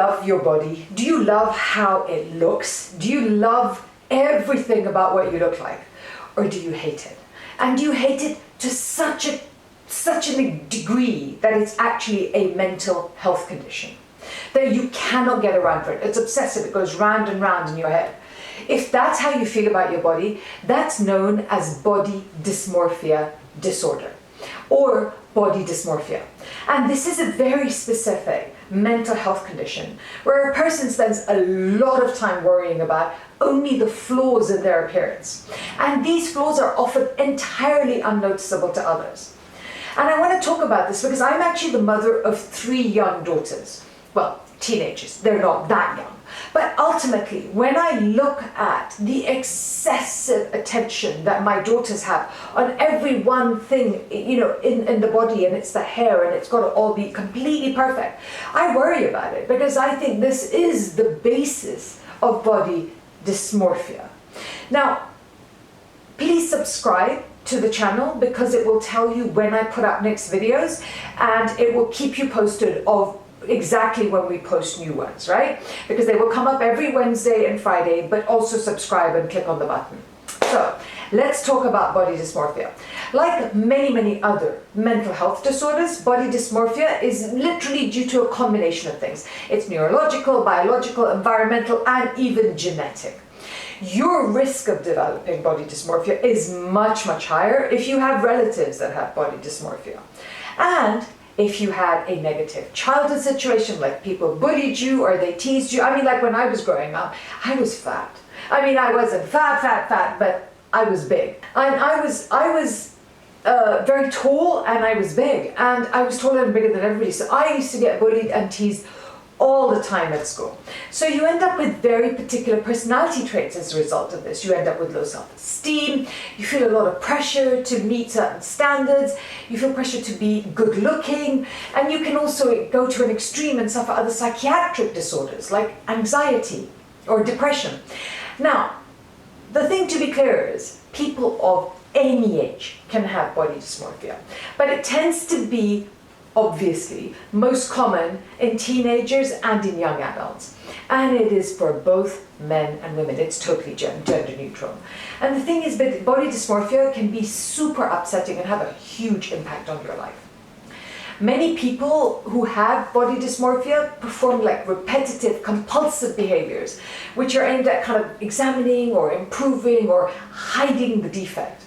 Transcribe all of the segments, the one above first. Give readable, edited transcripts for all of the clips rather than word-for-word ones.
love your body? Do you love how it looks? Do you love everything about what you look like? Or do you hate it? And do you hate it to such a degree that it's actually a mental health condition, that you cannot get around for it? It's obsessive, it goes round and round in your head. If that's how you feel about your body, that's known as body dysmorphia disorder or body dysmorphia. And this is a very specific mental health condition where a person spends a lot of time worrying about only the flaws in their appearance. And these flaws are often entirely unnoticeable to others. And I want to talk about this because I'm actually the mother of 3 young daughters. Well, teenagers, they're not that young. But ultimately, when I look at the excessive attention that my daughters have on every one thing, in the body, and it's the hair, and it's got to all be completely perfect, I worry about it because I think this is the basis of body dysmorphia. Now, please subscribe to the channel because it will tell you when I put up next videos, and it will keep you posted of exactly when we post new ones, right? Because they will come up every Wednesday and Friday, but also subscribe and click on the button. So let's talk about body dysmorphia. Like many other mental health disorders, body dysmorphia is literally due to a combination of things. It's neurological, biological, environmental, and even genetic. Your risk of developing body dysmorphia is much higher if you have relatives that have body dysmorphia. And if you had a negative childhood situation, like people bullied you or they teased you. I mean, like when I was growing up, I was fat. I mean, I wasn't fat, but I was big. And I was very tall, and I was big. And I was taller and bigger than everybody. So I used to get bullied and teased all the time at school. So you end up with very particular personality traits as a result of this. You end up with low self-esteem, you feel a lot of pressure to meet certain standards, you feel pressure to be good looking, and you can also go to an extreme and suffer other psychiatric disorders like anxiety or depression. Now, the thing to be clear is people of any age can have body dysmorphia, but it tends to be obviously most common in teenagers and in young adults, and it is for both men and women. It's totally gender neutral. And the thing is that body dysmorphia can be super upsetting and have a huge impact on your life. Many people who have body dysmorphia perform like repetitive, compulsive behaviors, which are aimed at kind of examining or improving or hiding the defect.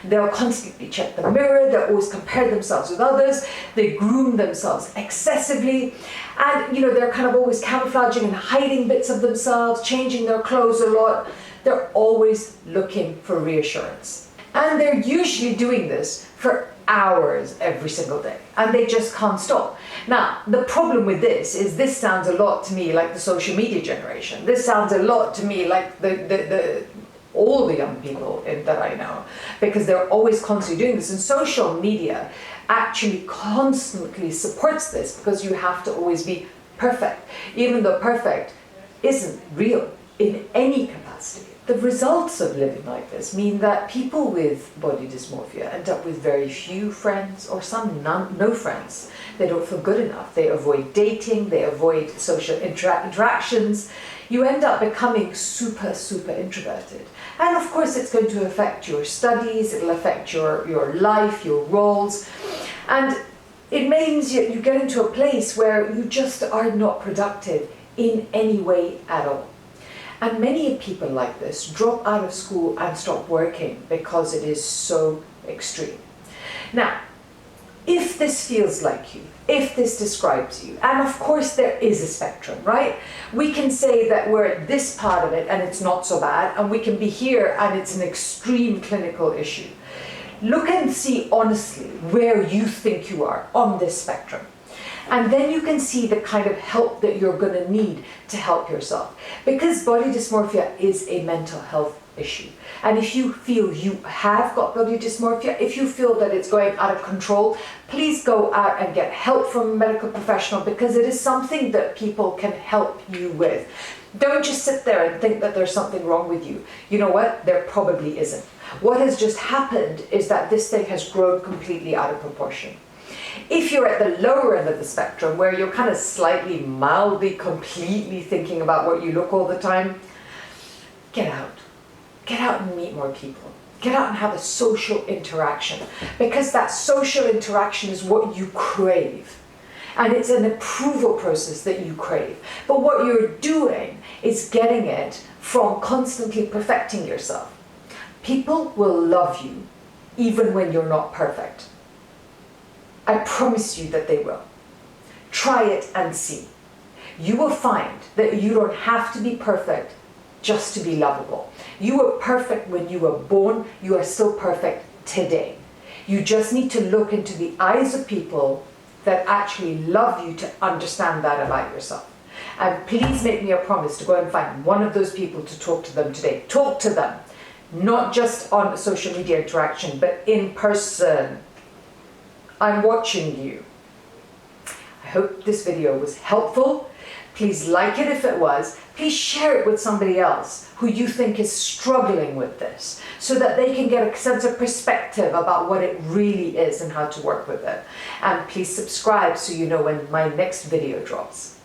They'll constantly check the mirror, they'll always compare themselves with others, they groom themselves excessively, and they're kind of always camouflaging and hiding bits of themselves, changing their clothes a lot. They're always looking for reassurance. And they're usually doing this for hours every single day, and they just can't stop. Now, the problem with this is this sounds a lot to me like the social media generation. This sounds a lot to me like all the young people that I know, because they're always constantly doing this. And social media actually constantly supports this because you have to always be perfect, even though perfect isn't real in any capacity. The results of living like this mean that people with body dysmorphia end up with very few friends, or some no friends. They don't feel good enough. They avoid dating, they avoid social interactions. You end up becoming super introverted. And of course it's going to affect your studies, it'll affect your life, your roles. And it means you get into a place where you just are not productive in any way at all. And many people like this drop out of school and stop working because it is so extreme. Now, if this feels like you, if this describes you, and of course there is a spectrum, right? We can say that we're at this part of it and it's not so bad, and we can be here and it's an extreme clinical issue. Look and see honestly where you think you are on this spectrum. And then you can see the kind of help that you're going to need to help yourself. Because body dysmorphia is a mental health issue. And if you feel you have got body dysmorphia, if you feel that it's going out of control, please go out and get help from a medical professional, because it is something that people can help you with. Don't just sit there and think that there's something wrong with you. You know what? There probably isn't. What has just happened is that this thing has grown completely out of proportion. If you're at the lower end of the spectrum, where you're kind of slightly, mildly, completely thinking about what you look all the time, get out. Get out and meet more people. Get out and have a social interaction, because that social interaction is what you crave. And it's an approval process that you crave. But what you're doing is getting it from constantly perfecting yourself. People will love you even when you're not perfect. I promise you that they will. Try it and see. You will find that you don't have to be perfect just to be lovable. You were perfect when you were born. You are still perfect today. You just need to look into the eyes of people that actually love you to understand that about yourself. And please make me a promise to go and find one of those people to talk to them today. Talk to them, not just on social media interaction, but in person. I'm watching you. I hope this video was helpful. Please like it if it was. Please share it with somebody else who you think is struggling with this, so that they can get a sense of perspective about what it really is and how to work with it. And please subscribe so you know when my next video drops.